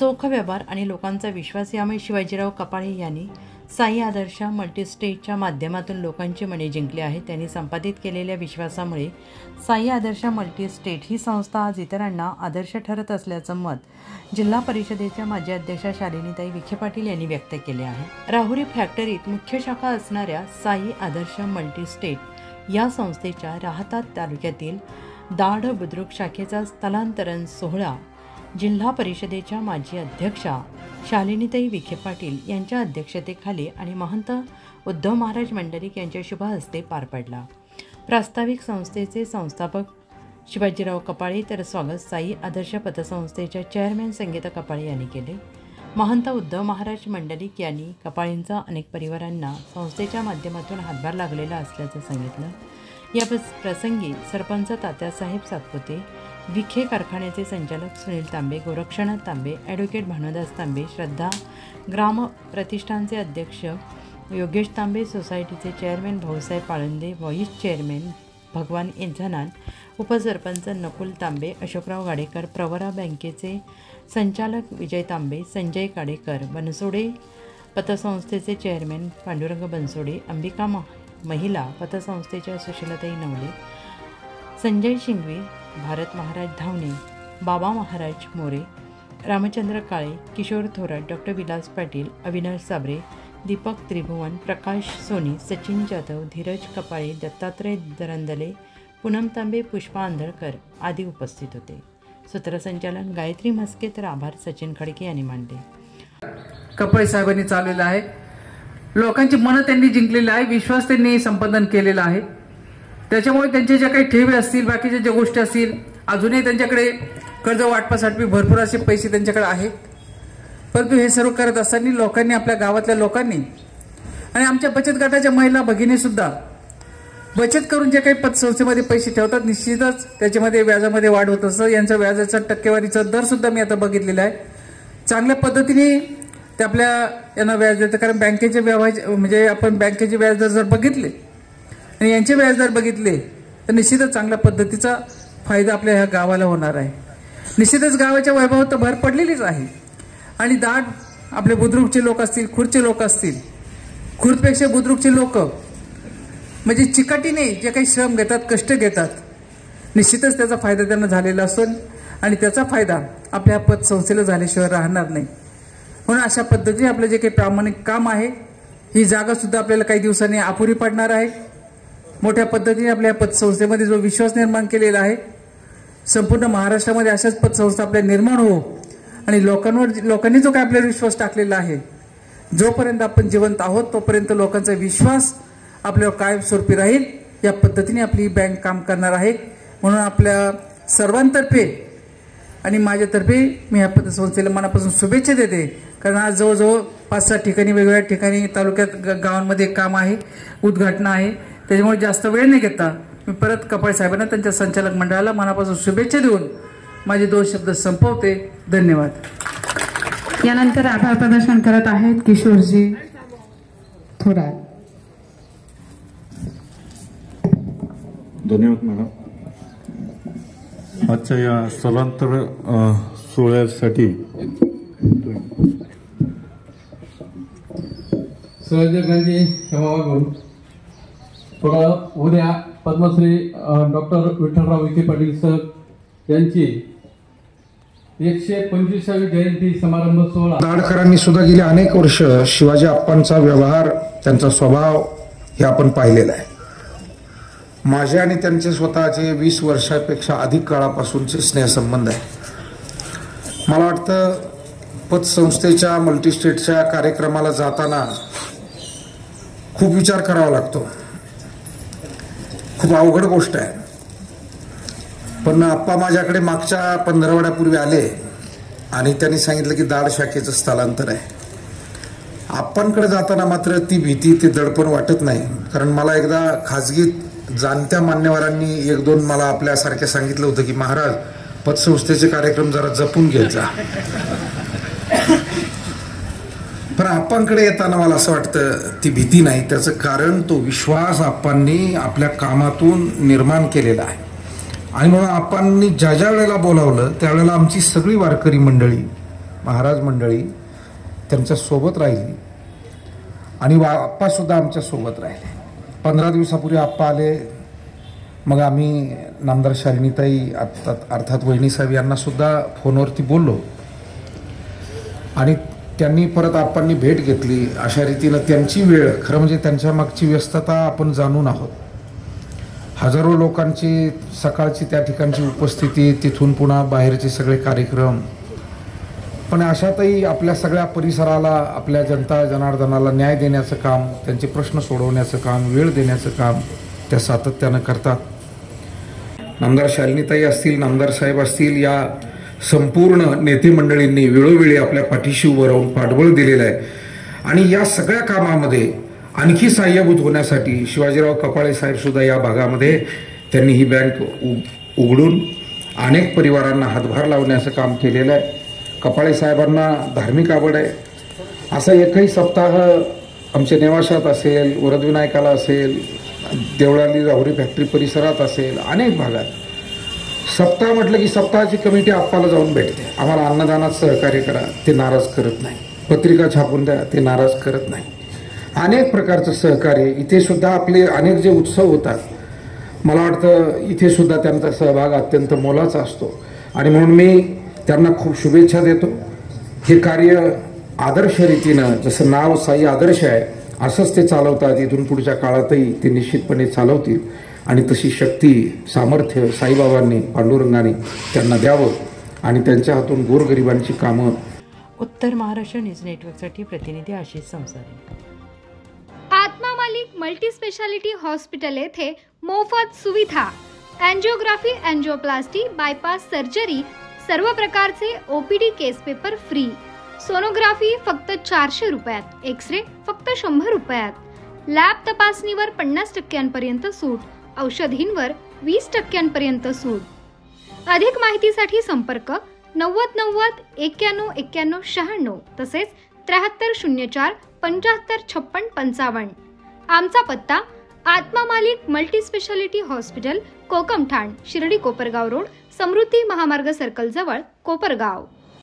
चोख व्यवहार आणि लोकांचा विश्वास यामुळे शिवाजीराव कपाळे यांनी साई आदर्श मल्टीस्टेटच्या माध्यमातून लोकांची मने जिंकली आहेत। त्यांनी संपादित केलेल्या विश्वासामुळे साई आदर्श मल्टीस्टेट ही संस्था आज इतरांना आदर्श ठरत असल्याचं मत जिल्हा परिषदेच्या माजी अध्यक्षा शालिनीताई विखे पाटील यांनी व्यक्त केले आहे। राहुरी फॅक्टरीत मुख्य शाखा असणाऱ्या साई आदर्श मल्टीस्टेट या संस्थेच्या राहता तालुक्यातील दाढ बुद्रुक शाखेचा स्थलांतरण सोहळा जिल्हा परिषदेच्या माजी अध्यक्षा शालिनीताई विखे पाटील यांच्या अध्यक्षतेखाली आणि महंत उद्धव महाराज मंडलिक यांच्या शुभ हस्ते पार पडला। प्रास्ताविक संस्थेचे संस्थापक शिवाजीराव कपाळे तर स्वागत साई आदर्श पतसंस्थेच्या चेअरमॅन संगीता कपाळे यांनी केले। महंत उद्धव महाराज मंडलिक यांनी कपाळेंचा अनेक परिवारांना संस्थेच्या माध्यमातून हातभार लागलेला असल्याचं सांगितलं। या प्रसंगी सरपंच तात्यासाहेब सातपुते, विखे कारखान्याचे संचालक सुनील तांबे, गोरक्षनाथ तांबे, ॲडव्होकेट भानुदास तांबे, श्रद्धा ग्राम प्रतिष्ठानचे अध्यक्ष योगेश तांबे, सोसायटीचे chairman Bhausaheb Palande, vice chairman Bhagwan Inzanan, उपसरपंच नकुल तांबे, अशोकराव गाडेकर, प्रवरा बँकेचे संचालक विजय तांबे, संजय काडेकर, बनसोडे पतसंस्थेचे चेअरमॅन पांडुरंग बनसोडे, अंबिका महिला पतसंस्थेच्या सुशीलाताई नवले, संजय शिंगवे, भारत महाराज धावणे, बाबा महाराज मोरे, रामचंद्र काळे, किशोर थोरात, डॉक्टर विलास पाटील, अविनाश साबरे, दीपक त्रिभुवन, प्रकाश सोनी, सचिन जाधव, धीरज कपाळे, दत्तात्रय दरंदले, पूनम तांबे, पुष्पा आंधळकर आदी उपस्थित होते। सूत्रसंचालन गायत्री म्हस्के तर आभार सचिन खडके यांनी मानले। कपाळे साहेबांनी चालवलेला आहे, लोकांची मनं त्यांनी जिंकलेली आहे, विश्वास त्यांनी संपादन केलेला आहे। त्याच्यामुळे त्यांचे ज्या काही ठेवी असतील, बाकीच्या ज्या गोष्टी असतील, अजूनही त्यांच्याकडे कर्ज वाटपासाठी भरपूर असे पैसे त्यांच्याकडे आहेत। परंतु हे सर्व करत असताना लोकांनी, आपल्या गावातल्या लोकांनी आणि आमच्या बचत गटाच्या महिला भगिनी सुद्धा बचत करून जे काही पतसंस्थेमध्ये पैसे ठेवतात, निश्चितच त्याच्यामध्ये व्याजामध्ये वाढ होत असतं। यांचा व्याजाचा टक्केवारीचा दर सुद्धा मी आता बघितलेला आहे, चांगल्या पद्धतीने ते आपल्या यांना व्याज देतं। कारण बँकेचे व्यवहार म्हणजे आपण बँकेचे व्याजदर जर बघितले आणि यांचे व्याजदर बघितले तर निश्चितच चांगल्या पद्धतीचा फायदा आपल्या ह्या गावाला होणार आहे। निश्चितच गावाच्या वैभवात तर भर पडलेलीच आहे आणि दाट आपले बुद्रुकचे लोक असतील, खुर्दचे लोक असतील, खुर्दपेक्षा बुद्रुकचे लोक म्हणजे चिकाटीने जे काही श्रम घेतात, कष्ट घेतात, निश्चितच त्याचा फायदा त्यांना झालेला असतो आणि त्याचा फायदा आपल्या पतसंस्थेला झाल्याशिवाय राहणार नाही। म्हणून अशा पद्धतीने आपलं जे काही प्रामाणिक काम आहे, ही जागा सुद्धा आपल्याला काही दिवसांनी अपुरी पडणार आहे। मोठ्या पद्धतीने आपल्या पतसंस्थेमध्ये जो विश्वास निर्माण केलेला आहे, संपूर्ण महाराष्ट्रामध्ये अशाच पतसंस्था आपल्या निर्माण हो आणि लोकांनी जो काही आपल्यावर विश्वास टाकलेला आहे, जोपर्यंत आपण जिवंत आहोत तोपर्यंत लोकांचा विश्वास आपल्यावर कायमस्वरूपी राहील। या पद्धतीने आपली बँक काम करणार आहे। म्हणून आपल्या सर्वांतर्फे आणि माझ्यातर्फे मी या पतसंस्थेला मनापासून शुभेच्छा देते। कारण आज जवळजवळ 5-6 ठिकाणी, वेगवेगळ्या ठिकाणी तालुक्यात गावांमध्ये काम आहे, उद्घाटन आहे, त्याच्यामुळे जास्त वेळ न घेता मी परत कपाळे साहेबांना, त्यांच्या संचालक मंडळाला मनापासून शुभेच्छा देऊन माझे 2 शब्द संपवते। धन्यवाद। यानंतर आभार प्रदर्शन करत आहेत किशोरजी थोरात। धन्यवाद मॅडम। आजच्या या स्थलांतर सोहळ्यासाठी सर्वजणांची क्षमा मागून उद्या पद्मश्री डॉक्टर विठ्ठलराव विखे पाटील सर यांची 125वी जयंती समारंभ सोहळा। दाडकरांनी सुद्धा गेली अनेक वर्ष शिवाजी आप्पांचा व्यवहार, त्यांचा स्वभाव हे आपण पाहिलेला आहे। माझे आणि त्यांचे स्वतःचे 20 वर्षापेक्षा अधिक काळापासूनचे स्नेहसंबंध आहे। मला वाटतं पतसंस्थेच्या मल्टीस्टेटच्या कार्यक्रमाला जाताना खूप विचार करावा लागतो, खूप अवघड गोष्ट आहे। पण आप्पा माझ्याकडे मागच्या 15 आठवड्यापूर्वी आले आणि त्यांनी सांगितलं की दाढ शाखेचं स्थलांतर आहे। आप्पांकडे जाताना मात्र ती भीती, ते दडपण वाटत नाही। कारण मला एकदा खाजगीत जाणत्या मान्यवरांनी 1-2 मला आपल्यासारख्या सांगितलं होतं की महाराज पतसंस्थेचे कार्यक्रम जरा जपून घेत जा। पण आप्पांकडे येताना मला असं वाटतं ती भीती नाही, त्याचं कारण तो विश्वास आप्पांनी आपल्या कामातून निर्माण केलेला आहे। आणि म्हणून आप्पांनी ज्या ज्या वेळेला बोलावलं त्यावेळेला आमची सगळी वारकरी मंडळी महाराज मंडळी त्यांच्या सोबत राहिली आणि आप्पा सुद्धा आमच्या सोबत राहिले. 15 दिवसापूर्वी आप्पा आले. मग आम्ही नामदार शालिनीताई अर्थात वहिनी साहेब यांना सुद्धा फोनवरती बोललो आणि त्यांनी परत आप्पांनी भेट घेतली. अशा रीतीनं त्यांची वेळ, खरं म्हणजे त्यांच्या मागची व्यस्तता आपण जाणून आहोत. हजारो लोकांची सकाळची त्या ठिकाणची उपस्थिती, तिथून पुन्हा बाहेरचे सगळे कार्यक्रम, पण अशातही आपल्या सगळ्या परिसराला, आपल्या जनता जनार्दनाला न्याय देण्याचं काम, त्यांचे प्रश्न सोडवण्याचं काम, वेळ देण्याचं काम त्या सातत्यानं करतात. नामदार शालिनीताई असतील, नामदार साहेब असतील, या संपूर्ण नेते मंडळींनी वेळोवेळी आपल्या पाठीशी उभं राहून पाठबळ दिलेलं आहे. आणि या सगळ्या कामामध्ये आणखी सहाय्यभूत होण्यासाठी शिवाजीराव कपाळे साहेब सुद्धा या भागामध्ये त्यांनी ही बँक उघडून अनेक परिवारांना हातभार लावण्याचं काम केलेलं आहे. कपाळे साहेबांना धार्मिक आवड आहे. असा एकही सप्ताह आमच्या नेवाशात असेल, वरदविनायकाला असेल, देवळाली राहुरी फॅक्टरी परिसरात असेल, अनेक भागात सप्ताह म्हटलं की सप्ताहाची कमिटी आप्पाला जाऊन भेटते. आम्हाला अन्नदानात सहकार्य करा, ते नाराज करत नाही. पत्रिका छापून द्या, ते नाराज करत नाही. अनेक प्रकारचं सहकार्य. इथे सुद्धा आपले अनेक जे उत्सव होतात, मला वाटतं इथे सुद्धा त्यांचा सहभाग अत्यंत मोलाचा असतो आणि म्हणून मी त्यांना खूप शुभेच्छा देतो. हे कार्य आदर्श रीतीनं, जसं नाव साई आदर्श आहे, असंच ते चालवतात. इथून पुढच्या काळातही ते निश्चितपणे चालवतील आणि तशी शक्ती, सामर्थ्य साईबाबांनी, पांडुरंगाने त्यांना द्यावं आणि त्यांच्या हातून गोरगरिबांची कामं. उत्तर महाराष्ट्र न्यूज नेटवर्कसाठी प्रतिनिधी आशिष संसारी. आत्मा मालिक मल्टी स्पेशालिटी हॉस्पिटल येथे मोफत सुविधा, अँजिओग्राफी, अँजिओप्लास्टी, बायपास सर्जरी, सर्व प्रकारचे OPD केस पेपर फ्री, सोनोग्राफी फक्त 400 रुपयात, एक्सरे फक्त 100 रुपयात, लॅब तपासणीवर 50% सूट, औषधींवर 20% सूट. अधिक माहितीसाठी संपर्क 90 90 91 91 96 तसेच 7304 75 56 55. आमचा पत्ता Atma Malik multi speciality hospital, Kokamthan, Shirdi Kopargaon road, Samruddhi Mahamarg circle जवळ, कोपरगाव.